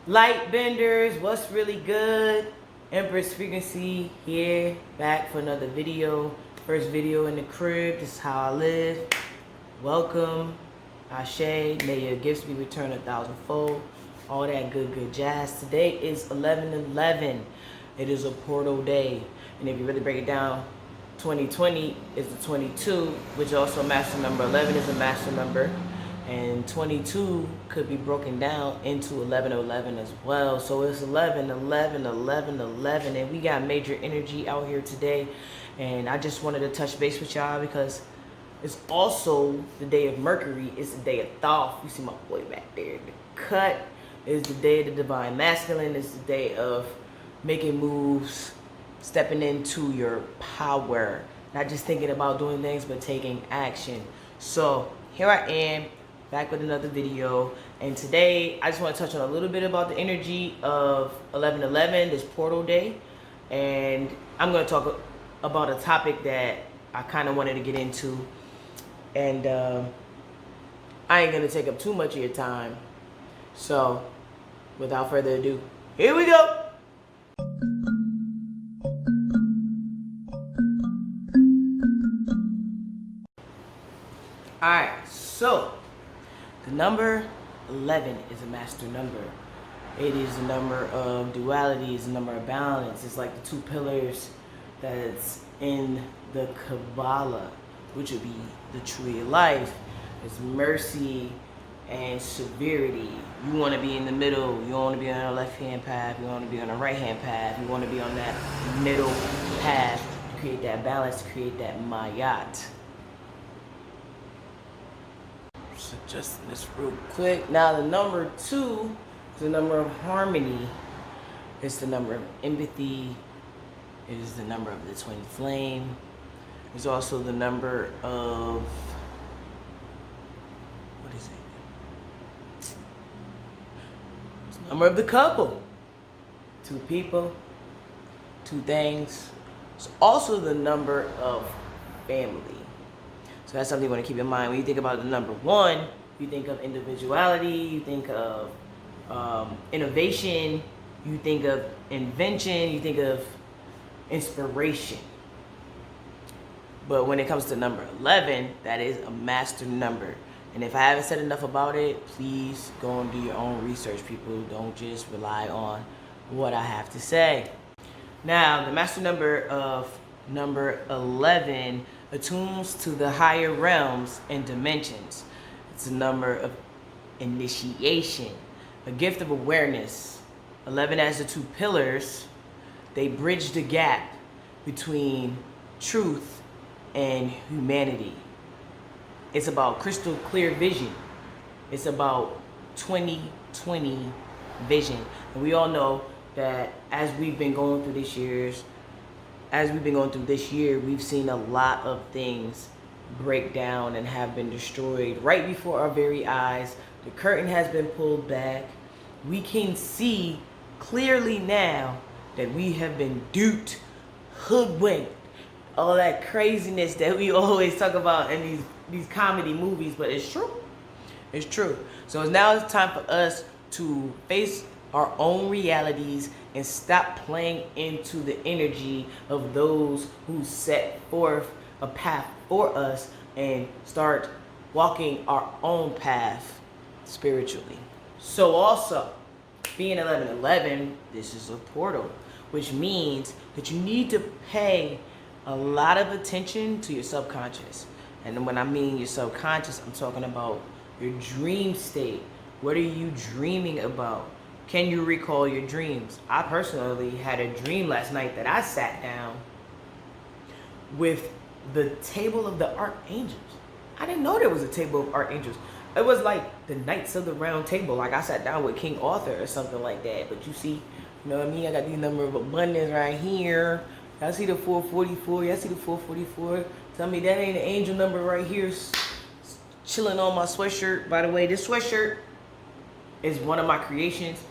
Light benders, what's really good? Empress frequency here, back for another video. First video in the crib. This is how I live. Welcome, Ashe. May your gifts be returned 1,000-fold. All that good jazz. Today is 11/11. It is a portal day, and if you really break it down, 2020 is the 22, which is also a master number. 11 is a master number. And 22 could be broken down into 11/11 as well. So it's 11/11/11/11, and we got major energy out here today. And I just wanted to touch base with y'all because it's also the day of Mercury. It's the day of Thoth. You see my boy back there. The cut is the day of the divine masculine. It's the day of making moves, stepping into your power, not just thinking about doing things, but taking action. So here I am, back with another video, and today I just want to touch on a little bit about the energy of 11/11, this portal day, and I'm going to talk about a topic that I kind of wanted to get into, and I ain't going to take up too much of your time. So without further ado, here we go. Alright, so the number 11 is a master number. It is a number of duality, it's a number of balance. It's like the two pillars that's in the Kabbalah, which would be the tree of life. It's mercy and severity. You want to be in the middle. You want to be on the left-hand path. You want to be on the right-hand path. You want to be on that middle path to create that balance, to create that mayat. So just this real quick. Now the number 2 is the number of harmony. It's the number of empathy. It is the number of the twin flame. It's also the number of, what is it? It's the number of the couple. 2 people, 2 things. It's also the number of family. So that's something you want to keep in mind. When you think about the number 1, you think of individuality, you think of innovation, you think of invention, you think of inspiration. But when it comes to number 11, that is a master number. And if I haven't said enough about it, please go and do your own research, people. Don't just rely on what I have to say. Now, the master number of number 11 attunes to the higher realms and dimensions. It's a number of initiation, a gift of awareness. 11 as the 2 pillars, they bridge the gap between truth and humanity. It's about crystal clear vision. It's about 2020 vision. And we all know that as we've been going through this year, we've seen a lot of things break down and have been destroyed right before our very eyes. The curtain has been pulled back. We can see clearly now that we have been duped, hoodwinked, all that craziness that we always talk about in these comedy movies, but it's true. It's true. So now it's time for us to face our own realities and stop playing into the energy of those who set forth a path for us and start walking our own path spiritually. So also, being 11/11, this is a portal, which means that you need to pay a lot of attention to your subconscious. And when I mean your subconscious, I'm talking about your dream state. What are you dreaming about? Can you recall your dreams? I personally had a dream last night that I sat down with the table of the archangels. I didn't know there was a table of archangels. It was like the Knights of the Round Table. Like I sat down with King Arthur or something like that. But you see, you know what I mean? I got the number of abundance right here. Y'all see the 444? Y'all see the 444? Tell me that ain't an angel number right here. Chilling on my sweatshirt. By the way, this sweatshirt is one of my creations,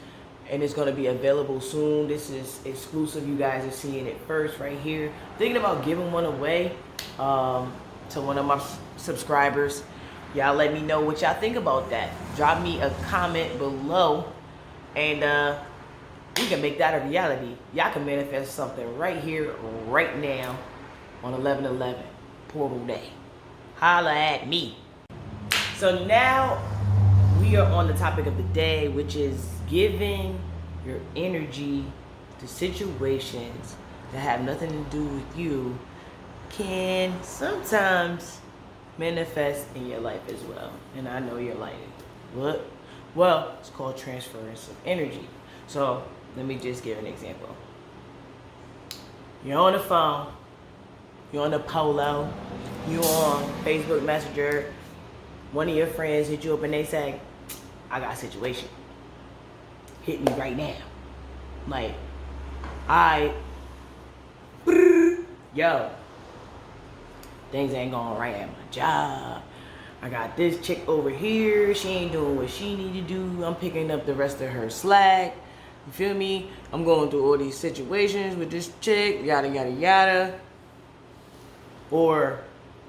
and it's going to be available soon. This is exclusive. You guys are seeing it first right here. Thinking about giving one away to one of my subscribers. Y'all let me know what y'all think about that. Drop me a comment below And we can make that a reality. Y'all can manifest something right here, right now, on 11/11, Portal Day. Holla at me. So now we are on the topic of the day, which is giving your energy to situations that have nothing to do with you can sometimes manifest in your life as well. And I know you're like, what? Well, it's called transference of energy. So let me just give an example. You're on the phone, you're on the polo, you're on Facebook Messenger, one of your friends hit you up and they say, I got a situation. Hit me right now. Like, yo, things ain't going right at my job. I got this chick over here. She ain't doing what she need to do. I'm picking up the rest of her slack. You feel me? I'm going through all these situations with this chick, yada, yada, yada. Or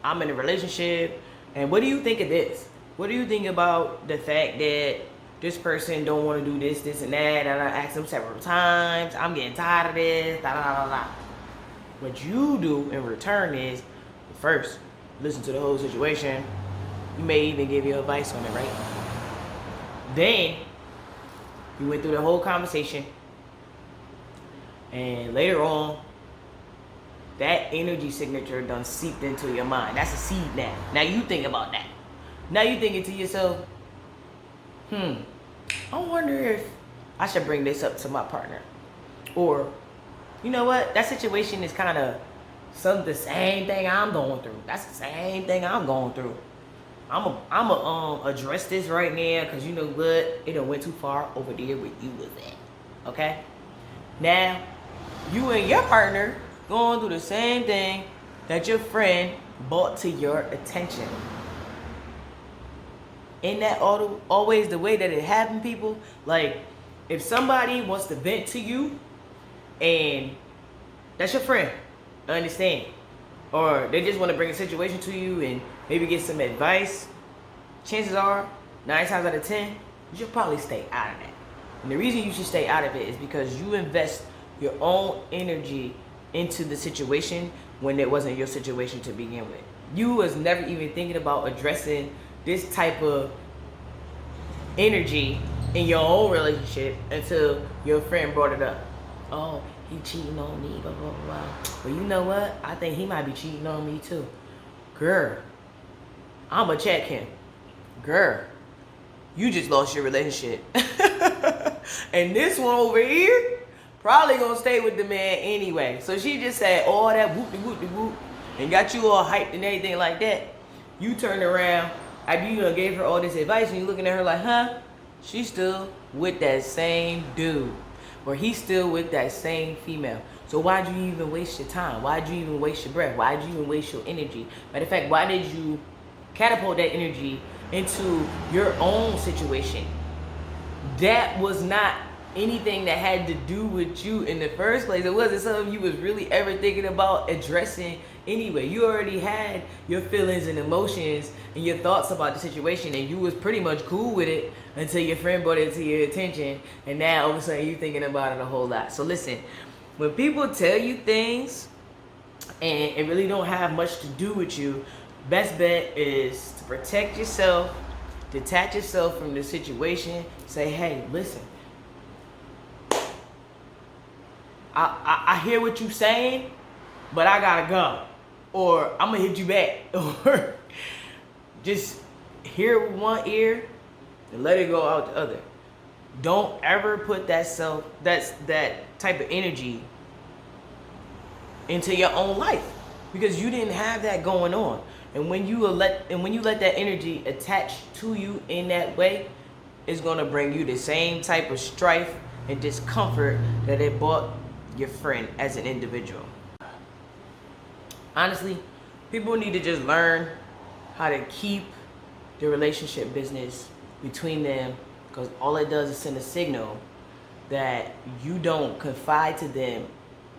I'm in a relationship. And what do you think of this? What do you think about the fact that this person don't want to do this, this, and that? And I asked them several times. I'm getting tired of this. Da, da, da, da, da. What you do in return is, first, listen to the whole situation. You may even give you advice on it, right? Then, you went through the whole conversation. And later on, that energy signature done seeped into your mind. That's a seed now. Now you think about that. Now you thinking to yourself, I wonder if I should bring this up to my partner. Or, you know what? That situation is kind of the same thing I'm going through. That's the same thing I'm going through. I'm address this right now because you know what? It done went too far over there where you was at. Okay? Now, you and your partner going through the same thing that your friend brought to your attention. Ain't that always the way that it happened, people? Like, if somebody wants to vent to you, and that's your friend, I understand. Or they just want to bring a situation to you and maybe get some advice, chances are, 9 times out of 10, you should probably stay out of that. And the reason you should stay out of it is because you invest your own energy into the situation when it wasn't your situation to begin with. You was never even thinking about addressing this type of energy in your own relationship until your friend brought it up. Oh, he cheating on me, blah, blah, blah. Well, you know what? I think he might be cheating on me too. Girl, I'ma check him. Girl, you just lost your relationship. And this one over here probably gonna stay with the man anyway. So she just said all that whoop-de-whoop-de-whoop and got you all hyped and everything like that. You turned around after you gave her all this advice and you looking at her like, huh? She's still with that same dude. Or he's still with that same female. So why'd you even waste your time? Why'd you even waste your breath? Why'd you even waste your energy? Matter of fact, why did you catapult that energy into your own situation? That was not anything that had to do with you in the first place. It wasn't something you was really ever thinking about addressing anyway. You already had your feelings and emotions and your thoughts about the situation, and you was pretty much cool with it until your friend brought it to your attention, and now all of a sudden you're thinking about it a whole lot. So listen, when people tell you things and it really don't have much to do with you, best bet is to protect yourself, detach yourself from the situation, say, hey, listen, I hear what you're saying, but I gotta go. Or I'm gonna hit you back. Or just hear it with one ear and let it go out the other. Don't ever put that type of energy into your own life, because you didn't have that going on. And when you let that energy attach to you in that way, it's gonna bring you the same type of strife and discomfort that it brought your friend as an individual. Honestly, people need to just learn how to keep the relationship business between them, because all it does is send a signal that you don't confide to them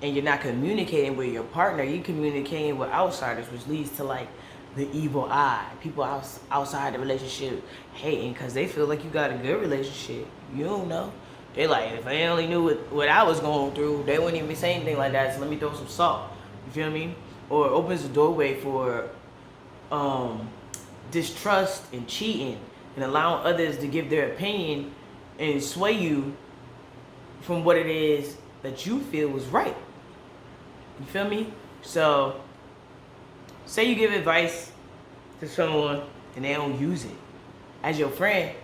and you're not communicating with your partner. You're communicating with outsiders, which leads to like the evil eye. People outside the relationship hating because they feel like you got a good relationship. You don't know. They like, if they only knew what I was going through, they wouldn't even be saying anything like that. So let me throw some salt. You feel me? Or it opens the doorway for distrust and cheating and allowing others to give their opinion and sway you from what it is that you feel was right. You feel me? So, say you give advice to someone and they don't use it. As your friend,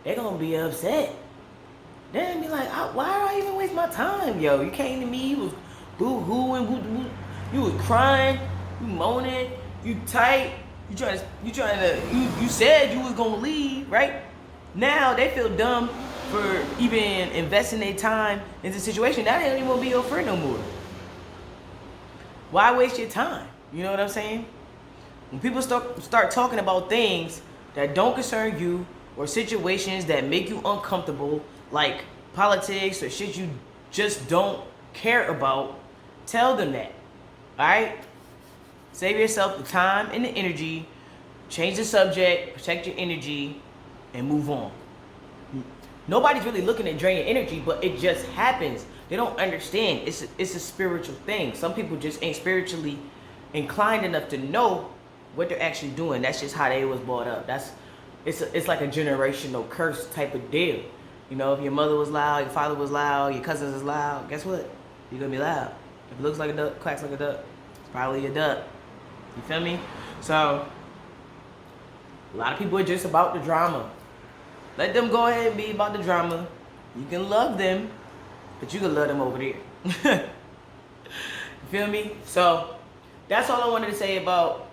they're gonna be upset. They're gonna be like, why do I even waste my time, yo? You came to me, you was boo-hooing, you was crying, you moaning, you tight, you said you was gonna leave, right? Now they feel dumb for even investing their time into the situation. Now they don't even want to be your friend no more. Why waste your time? You know what I'm saying? When people start talking about things that don't concern you or situations that make you uncomfortable, like politics or shit you just don't care about, tell them that. Alright? Save yourself the time and the energy, change the subject, protect your energy, and move on. Nobody's really looking at drain your energy, but it just happens. They don't understand. It's a spiritual thing. Some people just ain't spiritually inclined enough to know what they're actually doing. That's just how they was brought up. It's like a generational curse type of deal. You know, if your mother was loud, your father was loud, your cousins is loud, guess what? You're gonna be loud. If it looks like a duck, quacks like a duck, it's probably a duck. You feel me? So, a lot of people are just about the drama. Let them go ahead and be about the drama. You can love them, but you can love them over there. You feel me? So, that's all I wanted to say about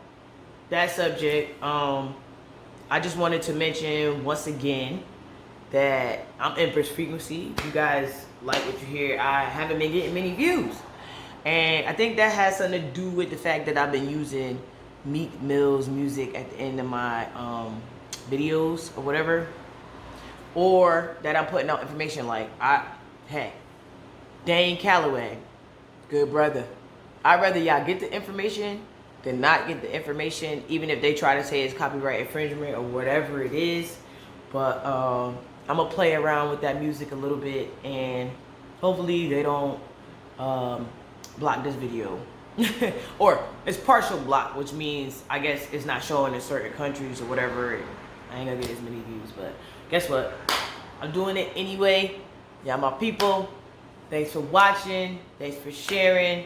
that subject. I just wanted to mention once again that I'm Empress Frequency. If you guys like what you hear, I haven't been getting many views. And I think that has something to do with the fact that I've been using Meek Mill's music at the end of my videos or whatever. Or that I'm putting out information like, hey, Dane Calloway, good brother. I'd rather y'all get the information than not get the information, even if they try to say it's copyright infringement or whatever it is. But I'm going to play around with that music a little bit, and hopefully they don't block this video. Or it's partial block, which means I guess it's not showing in certain countries or whatever. I ain't gonna get as many views, but guess what? I'm doing it anyway. Y'all my people. Thanks for watching. Thanks for sharing.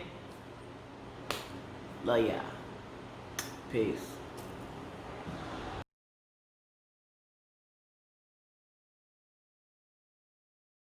Love y'all. Peace.